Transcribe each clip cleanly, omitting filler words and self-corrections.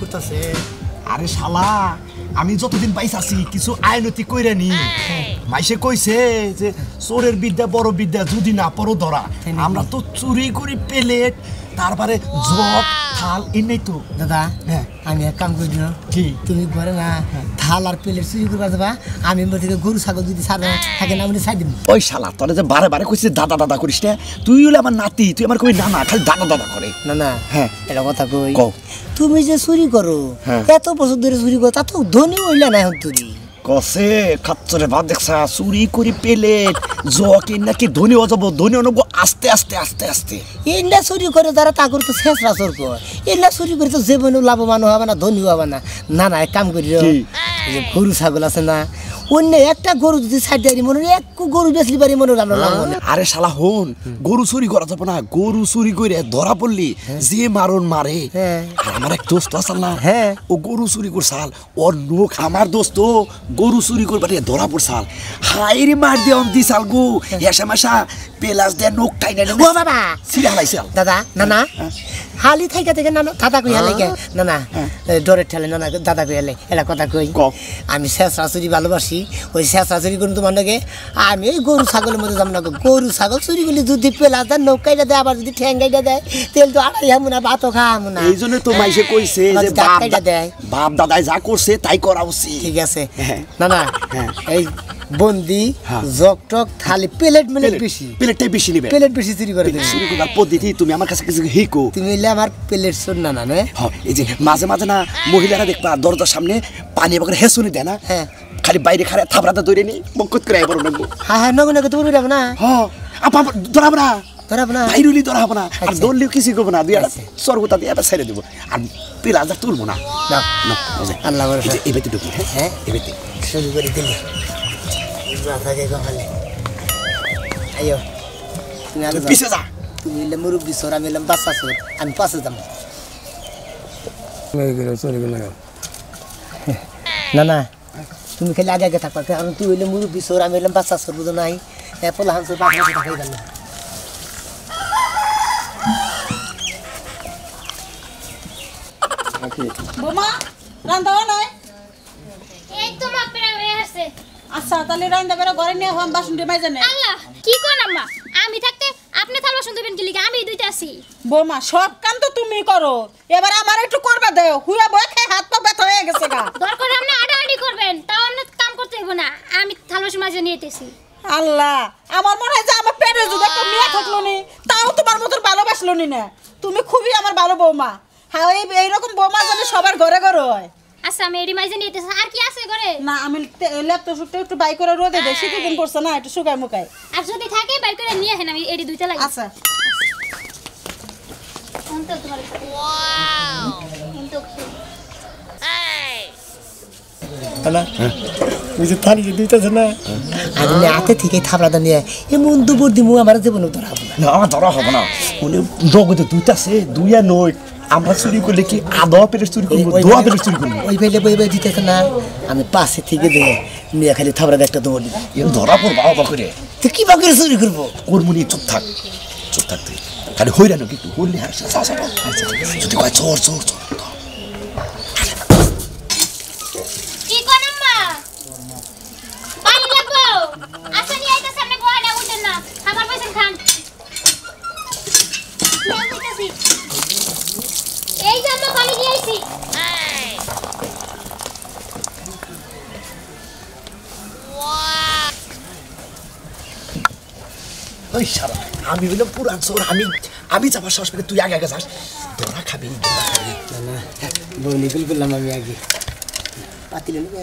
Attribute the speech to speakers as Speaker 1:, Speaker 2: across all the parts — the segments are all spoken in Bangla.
Speaker 1: করতেছে?
Speaker 2: আরে শালা আমি যতদিন পাইছ আছি কিছু আইনতি কইরা নি মাইসে কইছে যে চোরের বিদ্যা বড় বিদ্যা যদি না পড়ো ধরা আমরা তো চুরি করি প্লেট তারপরে জগ থাল এনেই তো
Speaker 1: দাদা
Speaker 2: হ্যাঁ
Speaker 1: আমি এক কাম করি না
Speaker 2: কি
Speaker 1: তুমি ঘরে না থাল আর প্লেট চুরি করবা যাবা আমি থেকে গরু ছাগল যদি সারা থাকে না আমি ছাই দিব
Speaker 2: ওই শালা তোরা যে বারে বারে কইছিস দাদা দাদা করিস না তুই হলে আমার নাতি তুই আমার কই না না খালি দাদা দাদা করে
Speaker 1: না না
Speaker 2: হ্যাঁ
Speaker 1: এটা কথা কই
Speaker 2: কও
Speaker 1: তুমি যে চুরি করো এত বছর ধরে চুরি করো তা তো ধনী হইলা না এখন তুই
Speaker 2: কসে খাচ্চরে ভাত দেখছা চুরি করি প্লেট জকে নাকি ধনী হয়ে যাবো ধনী অনুভ আস্তে আস্তে আস্তে আস্তে
Speaker 1: এগুলা চুরি করে যারা তা করতো শেষরা চোর কর এগুলা চুরি করে তো জীবনেও লাভবান হবে না ধনীও হবে না না না এক কাম করি গরু ছাগল আছে না অন্য একটা গরু যদি ছাড় দেয় মনে এক গরু বেচলি পারি মনে আমরা লাভ
Speaker 2: আরে শালা হন গরু চুরি করা যাবে না গরু চুরি করে ধরা পড়লি যে মারণ মারে আর আমার এক দোস্ত আছে না ও গরু চুরি করছাল ওর লোক আমার দোস্ত গরু চুরি করবার ধরা পড়ছাল হাইরে মার দিয়ে অন্তি সাল গো এসা মাসা পেলাস দিয়ে নোক খাই না
Speaker 1: ও বাবা
Speaker 2: সিরা হালাইছাল
Speaker 1: দাদা না না হালি থাইকা থেকে না দাদা কই হালাই না না ডরের ঠেলে না না দাদা কই হালাই এটা কথা কই আমি শেষরা চুরি ভালোবাসি ওই শেষরা চুরি করুন তোমার নাকি আমি ওই গরু ছাগলের মধ্যে যাবো না গরু ছাগল চুরি করলে যদি পেলাস দেয় নৌকাইটা দেয় আবার যদি ঠ্যাঙ্গাইটা দেয় তেল তো আড়াই হামু না ভাতও খাওয়ামু না
Speaker 2: এই জন্য তো মাইসে কইছে যে
Speaker 1: ডাকাইটা দেয়
Speaker 2: বাপ দাদাই যা করছে তাই করা উচিত
Speaker 1: ঠিক আছে না না এই বন্দি জগ টক থালি প্লেট বেশি
Speaker 2: প্লেটটাই বেশি নিবে
Speaker 1: প্লেট বেশি চুরি করে দেবে
Speaker 2: চুরি করার পদ্ধতি তুমি আমার কাছে কিছু হিকো
Speaker 1: তুমি এলে আমার প্লেট শোন না না
Speaker 2: এই যে মাঝে মাঝে না মহিলারা দেখবা দরজার সামনে পানি বকরে হেসুনি দেয় না খালি বাইরে খারে থাবড়াতে দৌড়ে নি বকত করে আইবার না
Speaker 1: হ্যাঁ নগো নগো তুমি বিরাব না
Speaker 2: আপা ধরাব না
Speaker 1: ধরাব না
Speaker 2: বাইরুলি ধরাব না আর দৌড়লেও কিছু করবো না দুই সরগুতা দিয়ে এবার ছেড়ে দেবো আর পিলাজার তুলবো না
Speaker 1: আল্লাহ
Speaker 2: এবার ঢুকি হ্যাঁ এবার
Speaker 1: শুরু করে দিলি থাকে কপালে আইও তুমি আগে
Speaker 2: পিছে যা
Speaker 1: তুমি এলে মুরব্বী সর আমি এলাম বাচ্চা সর আমি পাশে যাবো না না তুমি খালি আগে আগে থাকবা কারণ তুই এলে মুরব্বী সর আমি এলাম বাচ্চা সর বুঝো নাই পোলা হান সর পাশে থাকাই গেল
Speaker 3: বোমা রান্না নয়
Speaker 4: এই তো মা পেরা হয়ে আছে
Speaker 3: আচ্ছা তাহলে রান্না বেরা ঘরে নিয়ে হম বাসন দিয়ে মাইজা নে
Speaker 4: আল্লাহ কি কোন আম্মা আমি থাকতে আপনি থাল বাসন দিবেন কি লিগা আমি দুইটা আছি
Speaker 3: বোমা সব কাম তো তুমি করো এবার আমার একটু করবা দাও হুয়া বয় খাই হাত পা ব্যথা হয়ে গেছে গা
Speaker 4: দরকার আপনি আড়াআড়ি করবেন তাও আপনি কাম করতে হইব না আমি থাল বাসন মাঝে নিয়েতেছি
Speaker 3: আল্লাহ আমার মনে হয় যে আমার পেটে যদি একটা মেয়ে থাকলো নি তাও তোমার মতো ভালোবাসলো নি না তুমি খুবই আমার ভালো বৌমা হ্যাঁ এইরকম বৌমা যেন সবার ঘরে ঘরে হয়
Speaker 4: আচ্ছা আমি এডি মাঝে নিয়েতেছি আর কি আছে ঘরে
Speaker 3: না আমি ল্যাপটপ শুটে একটু বাই করে রোদে দেই শীতের দিন পড়ছে না একটু শুকায় মুকায়
Speaker 4: আর যদি থাকে বাই করে নিয়ে আসেন আমি এডি দুইটা লাগি
Speaker 3: আচ্ছা
Speaker 4: অন্ত তোমার ওয়াও অন্ত
Speaker 1: না তুই যে থালি দিতেছ না আমি হাতে থেকে থাবড়াটা নিয়ে এমন দুপুর দিমু আমার জীবনে ধরা হবে
Speaker 2: না ধরা হবে না উনি জগতে দুইটাছে দুইয়া নয় আমরা চুরি করলে কি আদা পেলে চুরি করবো দোয়া পেলে চুরি করবো
Speaker 1: ওই পেলে বই বই দিতেছে না আমি পাশে থেকে দিয়ে নিয়ে খালি থাবড়া একটা দৌড় দিব
Speaker 2: এর ধরা পড়বো বাবা করে
Speaker 1: তুই কি বা করে চুরি করবো
Speaker 2: কর্মনি চুপ থাক তুই খালি হইরানো কিন্তু করলি আর যদি কয় চোর চোর চোর
Speaker 4: কি কোন আম্মা পানি লাগবো আচ্ছা নিয়ে আইতা সামনে বয় না উঠেন না খাবার পয়সা খান এই যে আমরা পানি নিয়ে আইছি
Speaker 2: ওই সারা আমি বললাম পুরান চোর আমি যাবার সাহস পেলে তুই আগে আগে যাস ধরা খাবি
Speaker 1: না না বই নিকুল করলাম আমি আগে পাতিলে নেবে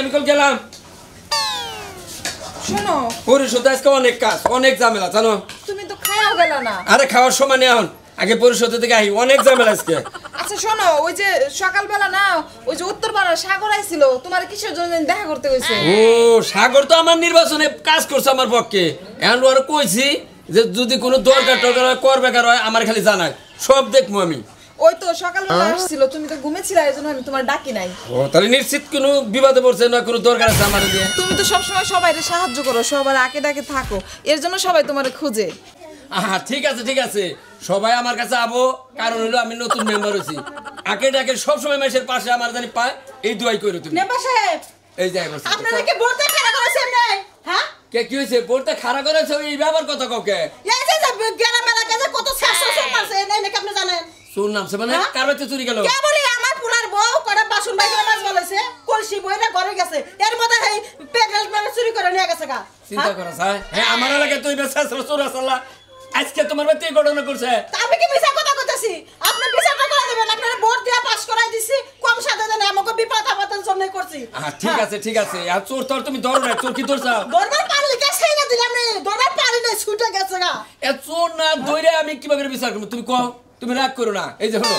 Speaker 5: আমি কল গেলাম।
Speaker 3: শোনো
Speaker 5: পরিশোধ আজকে অনেক কাজ, অনেক ঝামেলা জানো।
Speaker 3: তুমি তো খাওয়া গেল না।
Speaker 5: আরে খাওয়ার সময় নেই এখন, আগে পরিশোধ থেকে আহি, অনেক ঝামেলা আজকে।
Speaker 3: আচ্ছা শোনো, ওই যে সকালবেলা না ওই যে উত্তরপাড়ার সাগর আইছিল, তোমার কিসের জন্য দেখা করতে হয়েছে?
Speaker 5: ও সাগর তো আমার নির্বাচনে কাজ করছে আমার পক্ষে। এখন আর কইছি যে যদি কোনো দরকার টরকার হয় কর বেকার হয় আমার খালি জানাই, সব দেখবো আমি।
Speaker 3: ওই তো সকালবেলা আসছিল, তুমি তো ঘুমেছিলে, এই জন্য আমি তোমার ডাকি নাই।
Speaker 5: ও তাহলে নিশ্চিত কোনো বিবাদে পড়ছে না, কোনো দরকার আছে আমার দিয়ে?
Speaker 3: তুমি তো সবসময় সবাই সাহায্য করো, সবার আঁকে ডাকে থাকো, এর জন্য সবাই তোমার খুঁজে।
Speaker 5: আহা ঠিক আছে ঠিক আছে, সবাই আমার কাছে আবো, কারণ হলো আমি নতুন মেম্বার হয়েছি। আঁকে ডাকে সবসময় মেসের পাশে আমার জানি পায়, এই দুয়াই করে তুমি।
Speaker 3: নেবা সাহেব,
Speaker 5: এই যাই বলছি
Speaker 3: আপনারা কি বলতে খারাপ করেছেন নাই? হ্যাঁ
Speaker 5: কে কি হয়েছে? পড়তে খারাপ করেছে এই ব্যাপার কথা কাউকে
Speaker 3: এই যে গ্রামের কাছে কত শেষ মারছে নাই নাকি আপনি জানেন?
Speaker 5: শুন নামছে মানে কার বাড়িতে চুরি গেল?
Speaker 3: কে বলি আমার পুরার বউ করে বাসন বাইরে মাছ বলেছে, কলসি বইরা ঘরে গেছে, এর মধ্যে এই প্যাকেট মানে চুরি করে নিয়ে গেছে গা।
Speaker 5: চিন্তা করা যায়? হ্যাঁ আমার এলাকায় তুই বেশ চোর আসাল্লাহ, আজকে তোমার বাড়িতে ঘটনা করছে।
Speaker 3: আমি কি মিছা কথা কইতাছি? আপনি বিচারটা করে দেবেন, আপনারা ভোট দিয়া পাস করাই দিছি, কম সাথে দেন, আমাকে বিপদ আপদের জন্য করছি।
Speaker 5: ঠিক আছে ঠিক আছে, আর চোর তোর তুমি ধরো না, চোর কি ধরছাও?
Speaker 3: দরবার পারলি কে সেইনা দিলাম রে, দরবার পারি না, ছুটে গেছে গা।
Speaker 5: এ চোর না ধরে আমি কিভাবে বিচার করবো? তুমি কও, তুমি রাগ করো না। এই যে হলো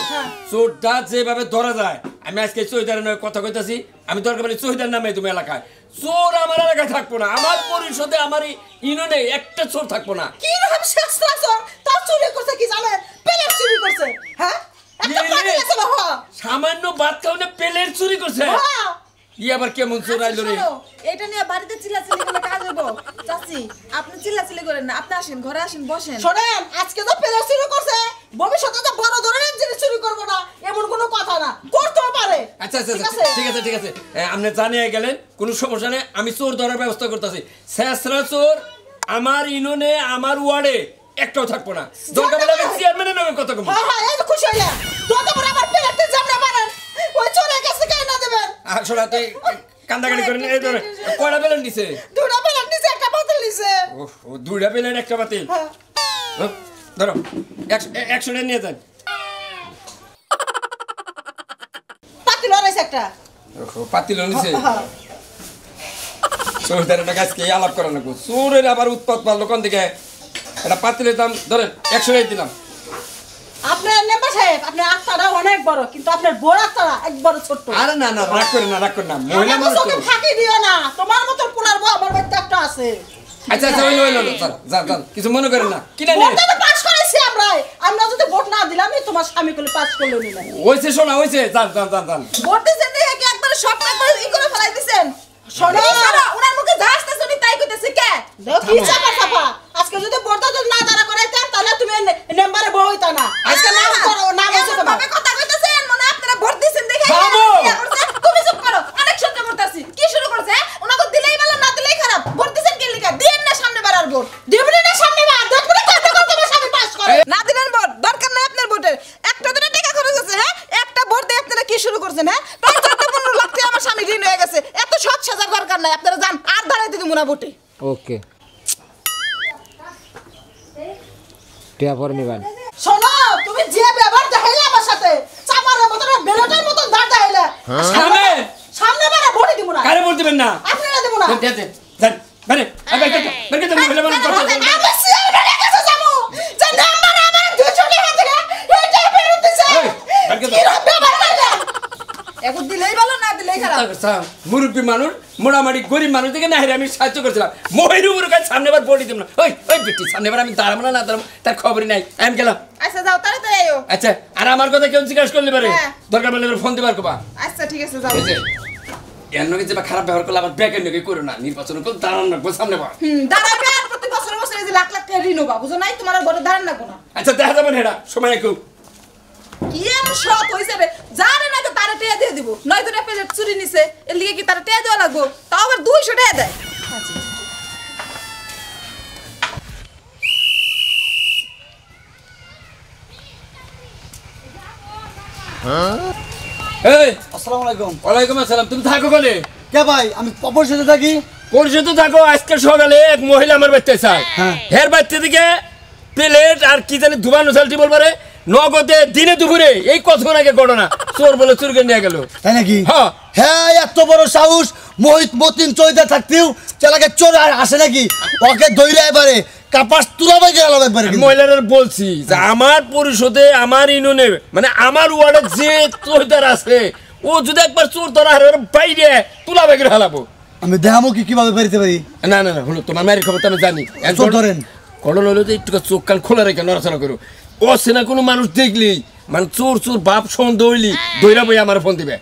Speaker 5: চোরটা যেভাবে ধরা যায়, আমি আজকে চৌধুরীর নয় কথা কইতাছি, আমি দরকার মানে চৌধুরীর নামে তুমি এলাকায় চোর আমার এলাকায় থাকবো না, আমার পরিষদে আমার ইউনিয়নে একটা চোর থাকবো না।
Speaker 3: কি রকম শেষরা চোর, তার চুরি করছে কি জানেন? পেলের চুরি করছে। হ্যাঁ একটা পানি গেছে না, হ্যাঁ
Speaker 5: সামান্য ভাত খাওয়ানে পেলের চুরি করছে।
Speaker 3: হ্যাঁ
Speaker 5: ই আবার কেমন চোর আইলো রে?
Speaker 3: এটা নিয়ে বাড়িতে চিল্লাচিল্লি করে কাজ হইব। চাচি আপনি চিল্লাচিল্লি করেন না, আপনি আসেন ঘরে, আসেন বসেন। শোনেন, আজকে তো পেলের চুরি করছে, ভবিষ্যতে তো বড় ধরনের জিনিস চুরি করব না এমন কোনো কথা না, করতেও পারে।
Speaker 5: আচ্ছা আচ্ছা ঠিক আছে ঠিক আছে, আপনি জানিয়ে গেলেন, কোনো সমস্যা নেই, আমি চোর ধরার ব্যবস্থা করতেছি। শেষরা চোর আমার ইউনিয়নে আমার ওয়ার্ডে একটাও থাকবো না, দরকার হলে আমি চেয়ারম্যানের নামে কথা কম।
Speaker 3: হ্যাঁ হ্যাঁ, এই তো খুশি হইলাম, যত বড় আমার পেলেতে জামনা বানান, ওই চোরের কাছে কেন না দেবেন?
Speaker 5: আসলে তুই কান্দাকাটি করেন, এই ধরে কয়টা পেলেন দিছে?
Speaker 3: দুটো পেলেট নিচে, একটা বোতল নিচে।
Speaker 5: ও দুইটা পেলেন একটা বাতিল। ধরো 100 টাকা নিয়ে যান।
Speaker 3: পাতি লড়াইছে একটা।
Speaker 5: পাতিল নিছে চৌধুরীটা গাছকে আলাপ করা না, চোরের আবার উৎপাত পারলো কোন দিকে? এটা পাতিলের দাম ধরেন 100 টাকা দিলাম।
Speaker 3: আপনার নেবা সাহেব, আপনার আত্মাটা অনেক বড়, কিন্তু আপনার বড় আত্মাটা একবার ছোট।
Speaker 5: আরে না না, রাগ করে না রাগ করে না, মহিলা মানুষ তো।
Speaker 3: ফাঁকি দিও না, তোমার মতো পুনার বউ আমার বাড়িতে একটা আছে।
Speaker 5: আচ্ছা আচ্ছা ওই যান কিছু মনে করেন না, কিনা নিয়ে
Speaker 3: ভোটটা তো পাস করাইছি আমরা যদি ভোট না দিলাম তোমার স্বামী কোলে পাস করলো না।
Speaker 5: ওইছে শোনা হইছে, যান
Speaker 3: ভোট দিছেন দেখে কি একবার সব একবার ই করে ফেলাই দিছেন? শোনো ওনার মুখে যা আসছে শুনি তাই কইতেছে কে? কি চাপা চাপা, আজকে যদি ভোটটা না দাঁড়া করাইতেন তাহলে তুমি মেম্বারে বউ হইতা না। আজকে নাম করো, নাম হইছে তোমার। আপনি কথা কইতেছেন মনে আপনারা ভোট দিছেন দেখে। তুমি চুপ করো, অনেক সহ্য করতেছি। কি শুরু করছে? ওনাকে দিলেই ভালো, না দিলেই খারাপ। ভোট দিছেন কি লিখা? দেন না সামনে বাড়ার ভোট, দিবেন না সামনে বার, দেখবেন কত কত তোমার স্বামী পাস করে। না দিবেন ভোট, দরকার নাই আপনার ভোটের। একটা দুটো টাকা খরচ আছে, হ্যাঁ একটা ভোট দিয়ে আপনারা কি শুরু করছেন? হ্যাঁ 15 লাখ টাকা আমার স্বামী ঋণ হয়ে গেছে, এত সৎ সাজার দরকার নাই, আপনারা যান আর দাঁড়াইতে দিব না ভোটে।
Speaker 6: ওকে টিয়া পরে নিবেন।
Speaker 3: শোনো তুমি যে ব্যবহার দেখাইলে আমার সাথে, চামারের মতন বেলটের মতন দাঁড় দেখাইলে,
Speaker 5: সামনে
Speaker 3: সামনে বারে ভোটই দিব না।
Speaker 5: কারে বল দিবেন না?
Speaker 3: আপনারা দিব না।
Speaker 5: যান বাইরে বেরকে মহিলা মানুষ কথা
Speaker 3: আমি সিআরবির কাছে যাবো, যে নাম্বার আমার 200 টাকা থেকে এইটাই ফেরত দিছে। কি রব্বা বাড়াইলা? এখন দিলেই ভালো, না দিলেই খারাপ।
Speaker 5: মুরব্বী মানুষ, মোটামুটি গরিব মানুষ থেকে না হেরে আমি সাহায্য করছিলাম, মহিরুর কাছে সামনে বার বডি দিব না। ওই বেটি সামনে বার আমি দাঁড়াবো না দাঁড়াবো তার খবরই নাই, আমি গেলাম।
Speaker 3: আচ্ছা যাও, তাড়াতাড়ি আইও।
Speaker 5: আচ্ছা আর আমার কথা কেউ জিজ্ঞাসা করলে পারে, দরকার পড়লে ফোন দিবার কবা।
Speaker 3: আচ্ছা ঠিক আছে, যাও।
Speaker 5: এর নগে যে খারাপ ব্যবহার করলে আবার ব্যাকের নগে করো না, নির্বাচন করো দাঁড়ান রাখবো সামনে বার।
Speaker 3: দাঁড়াবে আর প্রতি বছর বছর এই যে লাখ লাখ টাকা ঋণ হবা, বুঝো নাই? তোমার আর বড় দাঁড়ান না কোনো।
Speaker 5: আচ্ছা দেখা যাবেন হেরা সময় একটু
Speaker 3: কি এমন সৎ হইছে রে, জানে না তো তারে টাকা দিয়ে দিব, নয়তো রে পেলেট চুরি নিছে, এর লিগে কি তারে টাকা দেওয়া লাগবো? তাও আবার 200 টাকা দেয়।
Speaker 5: এই
Speaker 7: আসসালামু আলাইকুম।
Speaker 5: ওয়ালাইকুম আসসালাম। তুমি থাকো বলে
Speaker 7: কে ভাই? আমি পরিষদে থাকি।
Speaker 5: পরিষদে থাকো। আজকে সকালে এক মহিলা আমার বাড়িতে চায়, হের বাড়িতে দিকে প্লেট আর কি জানি ধুবানো চালটি বলবারে নগদে দিনে দুপুরে, এই কতক্ষণ আগে ঘটনা, চোর বলে চুরকে নিয়ে গেল।
Speaker 7: তাই নাকি?
Speaker 5: হ্যাঁ
Speaker 7: হ্যাঁ, এত বড় সাহস মোহিত মতিন চৈদা থাকতেও চালাকে চোর আর আসে নাকি ওকে ধইরা এবারে কাপাস তুলাবে গেল একবারে
Speaker 5: মহিলাদের বলছি যে আমার পরিষদে আমার ইউনিয়নে মানে আমার ওয়ার্ডে যে চোরদার আছে ও যদি একবার চোর ধরা হার বাইরে তুলা বেগের হালাবো
Speaker 7: আমি দেখামো কি কিভাবে বেরিতে পারি
Speaker 5: না না না হলো তোমার মায়ের খবর তো আমি জানি
Speaker 7: চোর ধরেন
Speaker 5: ঘটনা হলো যে একটু চোখ কান খোলা রেখে নড়াচড়া করো ও সেনা কোনো মানুষ দেখলি মানে চোর চোর বাপ সন্দেহ হইলি দইরা বই আমার ফোন দিবে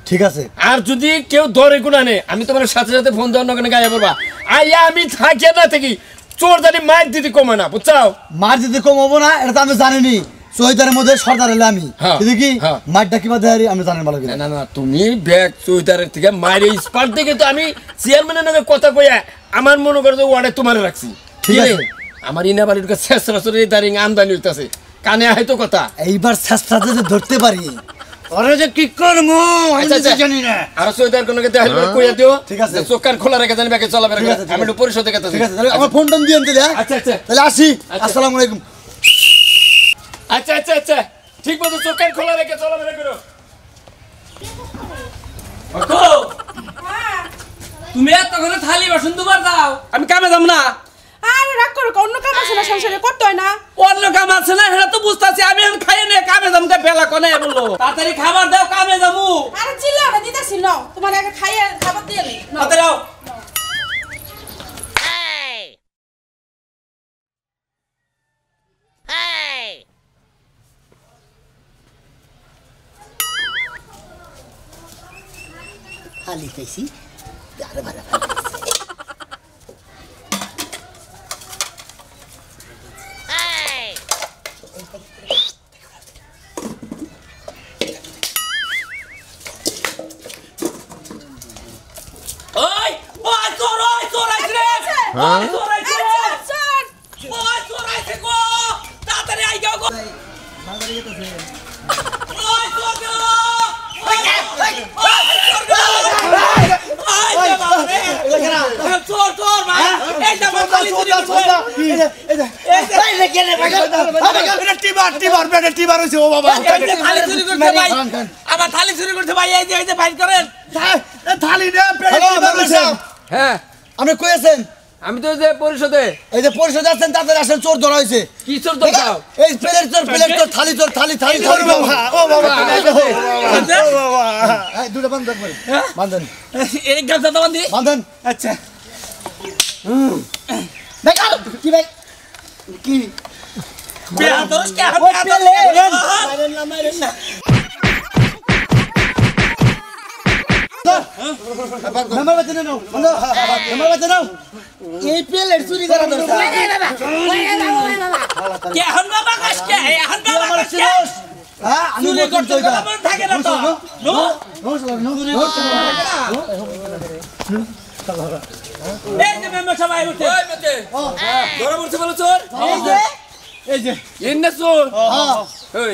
Speaker 7: ঠিক আছে
Speaker 5: আর যদি কেউ ধরে কোনা নে আমি তোমার সাথে সাথে ফোন দেওয়ার নগনে গায়ে পড়বা আইয়া আমি থাকি না থাকি চোর জানি মার দিতে কমে না বুঝছাও
Speaker 7: মার যদি কম হবো না এটা তো আমি জানিনি চৈতারের মধ্যে সর্দার হলে আমি কিন্তু কি মারটা কিবা দেয় আমি জানেন ভালো
Speaker 5: না না তুমি ব্যাগ চৈতারের থেকে মায়ের স্পার্ট দেখে তো আমি চেয়ারম্যানের নামে কথা কইয়া আমার মনে করে যে ওয়ার্ডে তোমার রাখছি ঠিক আছে আমার ইনাবাড়ির কাছে শেষরাসরি দাঁড়িয়ে আমদানি হইতাছে কানে হয়তো কথা
Speaker 7: এইবার চেষ্টাতে যদি ধরতে পারি ওরে যে কি করবো আমি তো জানি না
Speaker 5: আর চৈতার কোনো কে দেখাল কইয়া দিও
Speaker 7: ঠিক আছে
Speaker 5: চোখ কান খোলা রেখে জানি ব্যাগে চলাবে আমি একটু পরিশোধে কথা
Speaker 7: ঠিক আছে তাহলে আমার ফোন টোন দিয়েন তাহলে
Speaker 5: আচ্ছা আচ্ছা
Speaker 7: তাহলে আসি আসসালামু আলাইকুম
Speaker 5: আচ্ছা আচ্ছা আচ্ছা ঠিক মতো চোখ কান খোলা রেখে চলাবে করো
Speaker 8: তুমি এতক্ষণে থালি বাসন দুবার দাও
Speaker 5: আমি কামে যাব না
Speaker 3: আরে রাগ করো অন্য কাম আছে না সংসারে করতে হয় না
Speaker 8: অন্য কাম আছে না সেটা তো বুঝতেছি আমি এখন খাই নে কামে যাম বেলা কোনে বললো তাড়াতাড়ি খাবার দাও কামে যাবো
Speaker 3: আরে চিল্লা না দিতেছি নাও তোমার আগে খাইয়ে খাবার দিয়ে নি
Speaker 8: তাড়াতাড়ি দাও
Speaker 1: খালি খাইছি আরে ভালো
Speaker 8: ওই ওই চোর আইছে রে ওই চোর আইছে ওই চোর আইছে গো তাড়াতাড়ি আই যাও গো ওই চোর গো চোর চোর ভাই এই যে খালি চুরি করছে এই যে কেনে ভাই এটা টিবার বেটা টিবার হইছে ও বাবা খালি চুরি করছে ভাই আবার থালি চুরি করছে ভাই এই যে ফাইট করেন
Speaker 7: থালি নে পেড়ে টিবার হইছে
Speaker 5: হ্যাঁ
Speaker 7: আপনি কইছেন
Speaker 5: আমি তো যে পরিষদে
Speaker 7: এই যে পরিষদ আছেন তাদের আসেন চোর ধরা হইছে
Speaker 5: কি চোর দেখাও
Speaker 7: এই প্লেট চোর থালি চোর থালি বাবা ও বাবা ও বাবা এই দুটো বন্ধ করে বাঁধেন
Speaker 8: এই গাছটা তো বান্ধি
Speaker 7: বাঁধেন
Speaker 8: আচ্ছা
Speaker 7: দেখা কি ভাই কি
Speaker 8: বিয়া দরস কে
Speaker 7: ওই পেলে মারেন না নাম্বার বাজে নাও নাম্বার বাজে নাও এই পেলের চুরি করা দরকার
Speaker 8: কে হন বাবা কাশকে হন বাবা কাশকে
Speaker 7: হ্যাঁ আমি
Speaker 8: চুরি করতে বাবা থাকে না তো নো এই যে মেম্বার সবাই উঠে
Speaker 5: ওই মতে ধরা পড়ছে বলো চোর
Speaker 7: এই যে
Speaker 5: এনে চোর ওই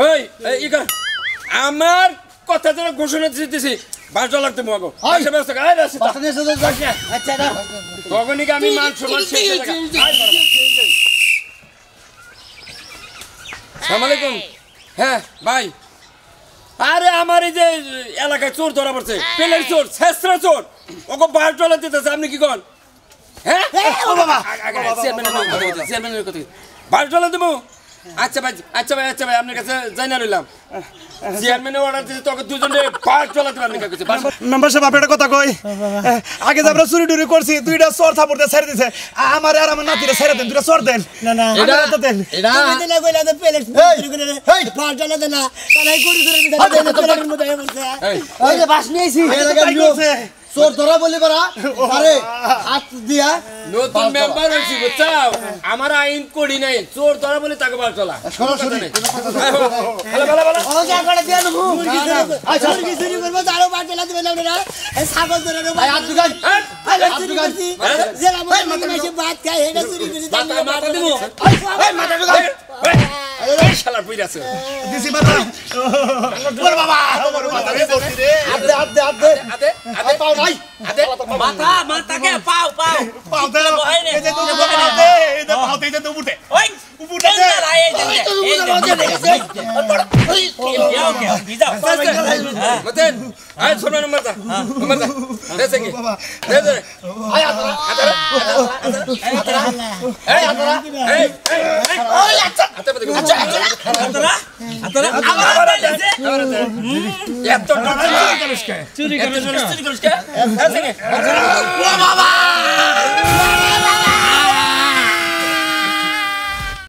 Speaker 5: ওই ই কর আমার কথা যেন ঘোষণা দিতেছি বাসা লাগতে মগো বাসা ব্যবস্থা আয় রাস্তা
Speaker 7: পাশে এসে তো আচ্ছা দাও
Speaker 5: তখনই আমি মান সম্মান শেষ হয়ে গেল আসসালামু আলাইকুম হ্যাঁ ভাই আরে আমার এই যে এলাকায় চোর ধরা পড়ছে পেলের চোর শেষরা চোর ওকে বার টলা দিতেছে আপনি কি করেন হ্যাঁ
Speaker 7: ও বাবা
Speaker 5: চেয়ারম্যানের কথা বার টলা দেবো আচ্ছা ভাই আচ্ছা ভাই আচ্ছা ভাই আপনার কাছে যাই না রইলাম চেয়ারম্যানের অর্ডার দিতে তোকে দুজনে বার টলাতে পারবি না কিছু
Speaker 2: মেম্বার সাহেব আপনার কথা কই আগে যে আমরা চুরি টুরি করছি দুইটা চোর থাপড়তে ছেড়ে দিছে আমার আর আমার নাতিরে ছেড়ে দেন দুইটা চোর দেন
Speaker 1: না না
Speaker 5: এটা
Speaker 2: দেন
Speaker 5: এটা
Speaker 1: তুমি দিলে কইলা যে পেলেট চুরি করে এই পাঁচ টাকা দে না তাহলে গরু ধরে দিতে পেলেটের মধ্যে বলছে
Speaker 5: এই
Speaker 1: ওই যে বাস নিয়েছি
Speaker 7: চোর ধরা বলি পারা আরে হাত দিয়া
Speaker 5: নতুন মেম্বার হইছি বুঝছাও আমার আইন করি নাই চোর ধরা বলে তাকে বার চলা
Speaker 7: সরাসরি
Speaker 5: ভালো ভালো ভালো
Speaker 1: ও যা করে দিয়ে দেবো মুরগি চুরি করবো তারও পাঁচ টাকা দিবেন আপনারা এই ছাগল ধরে নেবো
Speaker 7: হাত দুগান
Speaker 1: চুরি করছি যে আমার মাসে ভাত খাই এটা চুরি করছি
Speaker 5: মাথা দিব এই মাথা দিব এই শালা পইরা আছে
Speaker 2: দিছি মাথা ওর বাবা ওর মাথা রে বসি রে
Speaker 7: হাত দে
Speaker 5: আতে আতে
Speaker 7: পাও নাই
Speaker 5: আতে
Speaker 8: মাথা মাথাকে পাও পাও
Speaker 2: পাও দে এই যে তো পাও দে এই যে পাও দে এই যে তো উঠে
Speaker 8: ওই
Speaker 2: উঠে
Speaker 8: এই যে এই যে ভিজাও
Speaker 5: মতেন আয় সোনা নম্বর দা দেছে কি দে আয় আতরা এই আতরা এই ওই আচ্ছা আতরা আমার দেছে এত টাকা চুরি করিস কে দেছে কি ও বাবা